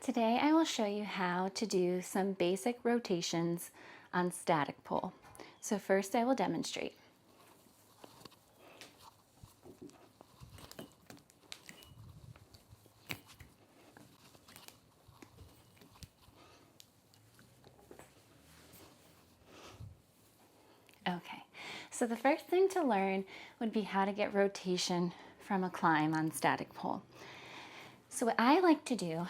Today I will show you how to do some basic rotations on static pole. So first I will demonstrate. Okay, so the first thing to learn would be how to get rotation from a climb on static pole. So what I like to do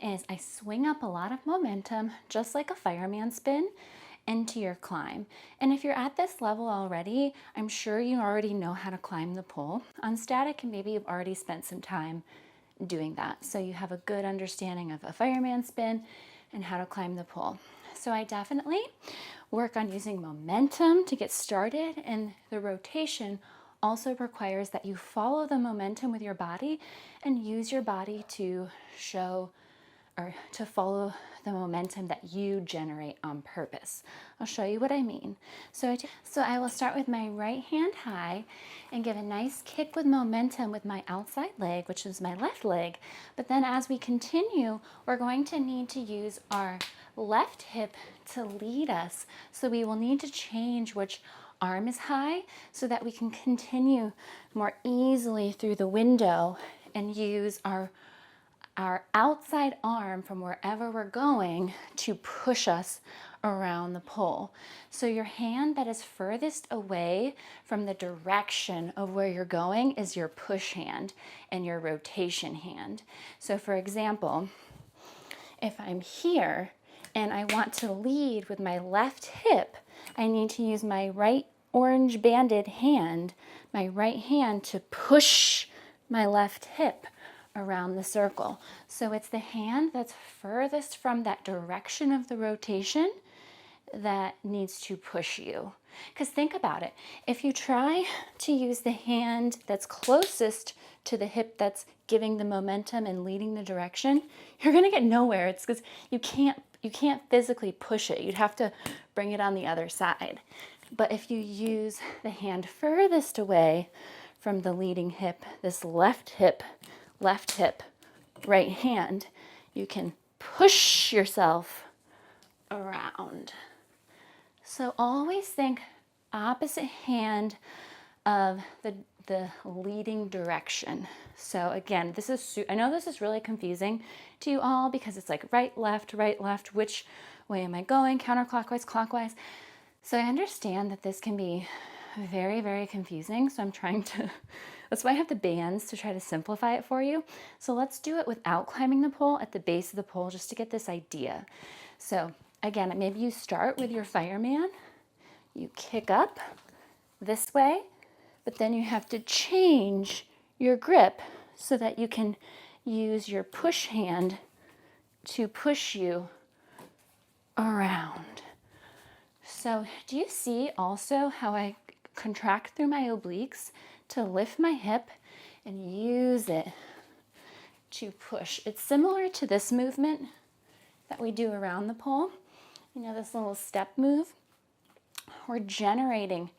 is I swing up a lot of momentum, just like a fireman spin, into your climb. And if you're at this level already, I'm sure you already know how to climb the pole on static, and maybe you've already spent some time doing that. So you have a good understanding of a fireman spin and how to climb the pole. So I definitely work on using momentum to get started, and the rotation also requires that you follow the momentum with your body and use your body to show or to follow the momentum that you generate on purpose. I'll show you what I mean. So I will start with my right hand high and give a nice kick with momentum with my outside leg, which is my left leg. But then as we continue, we're going to need to use our left hip to lead us. So we will need to change which arm is high so that we can continue more easily through the window and use our outside arm from wherever we're going to push us around the pole. So your hand that is furthest away from the direction of where you're going is your push hand and your rotation hand. So for example, if I'm here and I want to lead with my left hip, I need to use my right orange banded hand, my right hand, to push my left hip around the circle. So it's the hand that's furthest from that direction of the rotation that needs to push you. Because think about it, if you try to use the hand that's closest to the hip that's giving the momentum and leading the direction, you're gonna get nowhere. It's because you can't physically push it. You'd have to bring it on the other side. But if you use the hand furthest away from the leading hip, this left hip, right hand, you can push yourself around. So always think opposite hand of the leading direction. So again, I know this is really confusing to you all because it's like right, left, which way am I going? Counterclockwise, clockwise. So I understand that this can be very, very confusing. So I'm trying to, that's why I have the bands to try to simplify it for you. So let's do it without climbing the pole at the base of the pole just to get this idea. So again, maybe you start with your fireman, you kick up this way, but then you have to change your grip so that you can use your push hand to push you around. So do you see also how I contract through my obliques to lift my hip and use it to push? It's similar to this movement that we do around the pole. You know, this little step move. We're generating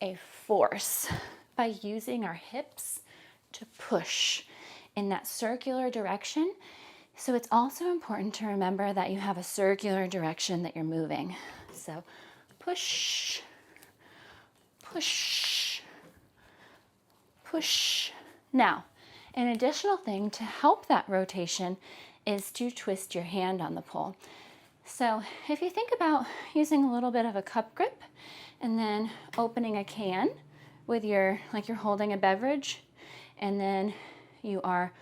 a force by using our hips to push in that circular direction. So it's also important to remember that you have a circular direction that you're moving. So push, push, push. Now, an additional thing to help that rotation is to twist your hand on the pole. So if you think about using a little bit of a cup grip and then opening a can with like you're holding a beverage, and then you are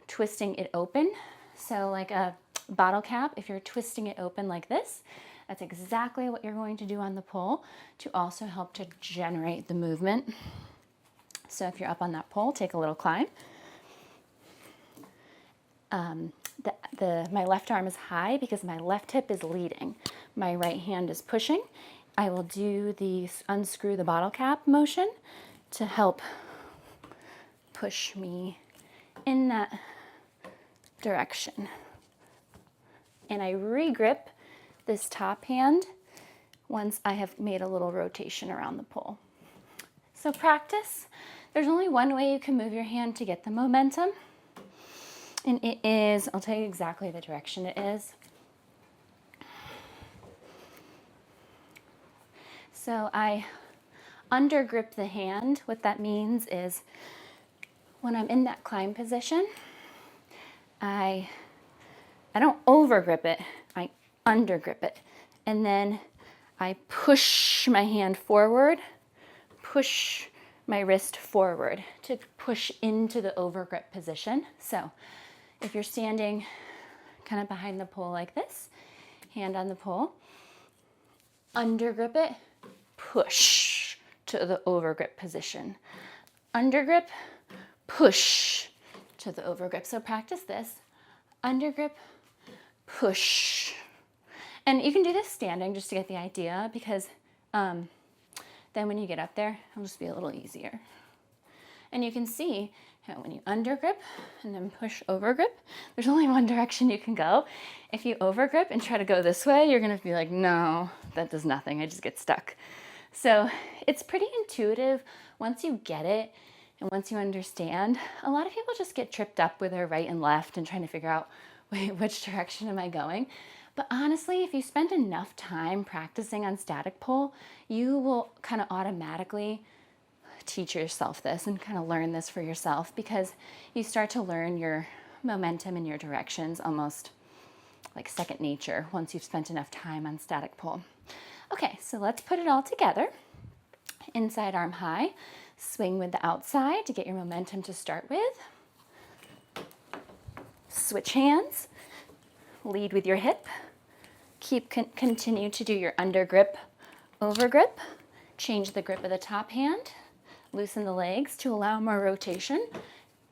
twisting it open. So like a bottle cap, if you're twisting it open like this, that's exactly what you're going to do on the pole to also help to generate the movement. So if you're up on that pole, take a little climb. My left arm is high because my left hip is leading. My right hand is pushing. I will do the unscrew the bottle cap motion to help push me in that direction. And I re-grip this top hand once I have made a little rotation around the pole. So practice. There's only one way you can move your hand to get the momentum. And it is, I'll tell you exactly the direction it is. So I undergrip the hand. What that means is when I'm in that climb position, I don't overgrip it, I undergrip it. And then I push my hand forward, push my wrist forward to push into the overgrip position. So if you're standing kind of behind the pole like this, hand on the pole, undergrip it, push to the overgrip position. Undergrip, push to the overgrip. So practice this. Undergrip, push. And you can do this standing just to get the idea, because then when you get up there, it'll just be a little easier. And you can see how when you undergrip and then push overgrip, there's only one direction you can go. If you overgrip and try to go this way, you're gonna be like, no, that does nothing, I just get stuck. So it's pretty intuitive once you get it and once you understand. A lot of people just get tripped up with their right and left and trying to figure out, wait, which direction am I going? But honestly, if you spend enough time practicing on static pole, you will kind of automatically teach yourself this and kind of learn this for yourself, because you start to learn your momentum and your directions almost like second nature once you've spent enough time on static pole. Okay, so let's put it all together. Inside arm high, swing with the outside to get your momentum to start with. Switch hands, lead with your hip. Continue to do your undergrip, overgrip. Change the grip of the top hand. Loosen the legs to allow more rotation.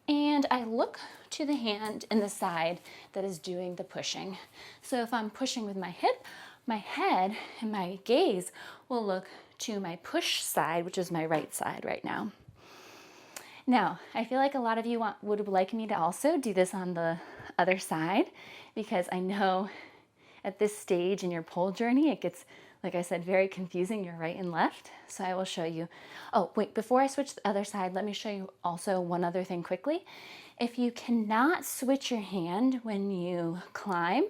And I look to the hand in the side that is doing the pushing. So if I'm pushing with my hip, my head and my gaze will look to my push side, which is my right side right now. Now, I feel like a lot of you would like me to also do this on the other side, because I know at this stage in your pole journey, it gets, like I said, very confusing, your right and left. So I will show you. Oh, wait, before I switch to the other side, let me show you also one other thing quickly. If you cannot switch your hand when you climb,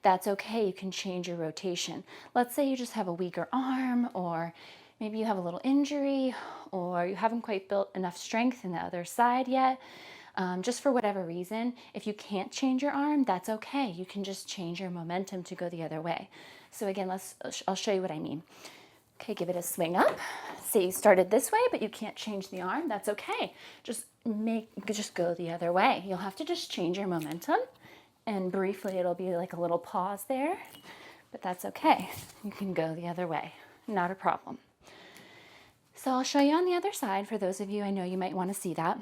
that's okay. You can change your rotation. Let's say you just have a weaker arm, or maybe you have a little injury, or you haven't quite built enough strength in the other side yet. Just for whatever reason, if you can't change your arm, that's okay. You can just change your momentum to go the other way. So again, I'll show you what I mean. Okay, give it a swing up. Say you started this way, but you can't change the arm, that's okay. Just go the other way. You'll have to just change your momentum, and briefly it'll be like a little pause there, but that's okay. You can go the other way, not a problem. So I'll show you on the other side for those of you, I know you might want to see that.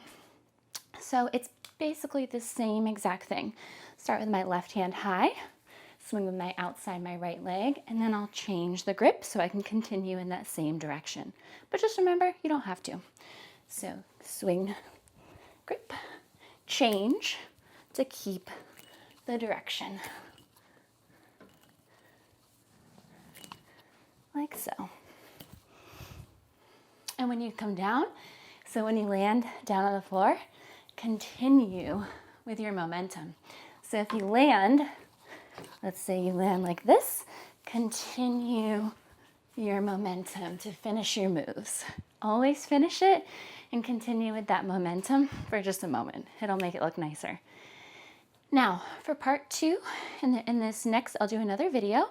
So it's basically the same exact thing. Start with my left hand high, swing with my outside my right leg, and then I'll change the grip so I can continue in that same direction. But just remember, you don't have to. So swing, grip, change to keep the direction. Like so. And when you come down, so when you land down on the floor, continue with your momentum. So if you land, let's say you land like this, continue your momentum to finish your moves. Always finish it and continue with that momentum for just a moment. It'll make it look nicer. Now, for part 2, in this next, I'll do another video.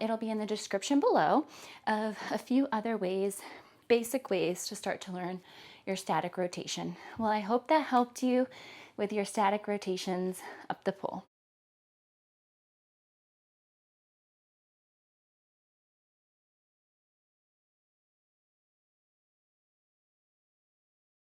It'll be in the description below of a few other ways, basic ways to start to learn your static rotation. Well, I hope that helped you with your static rotations up the pole.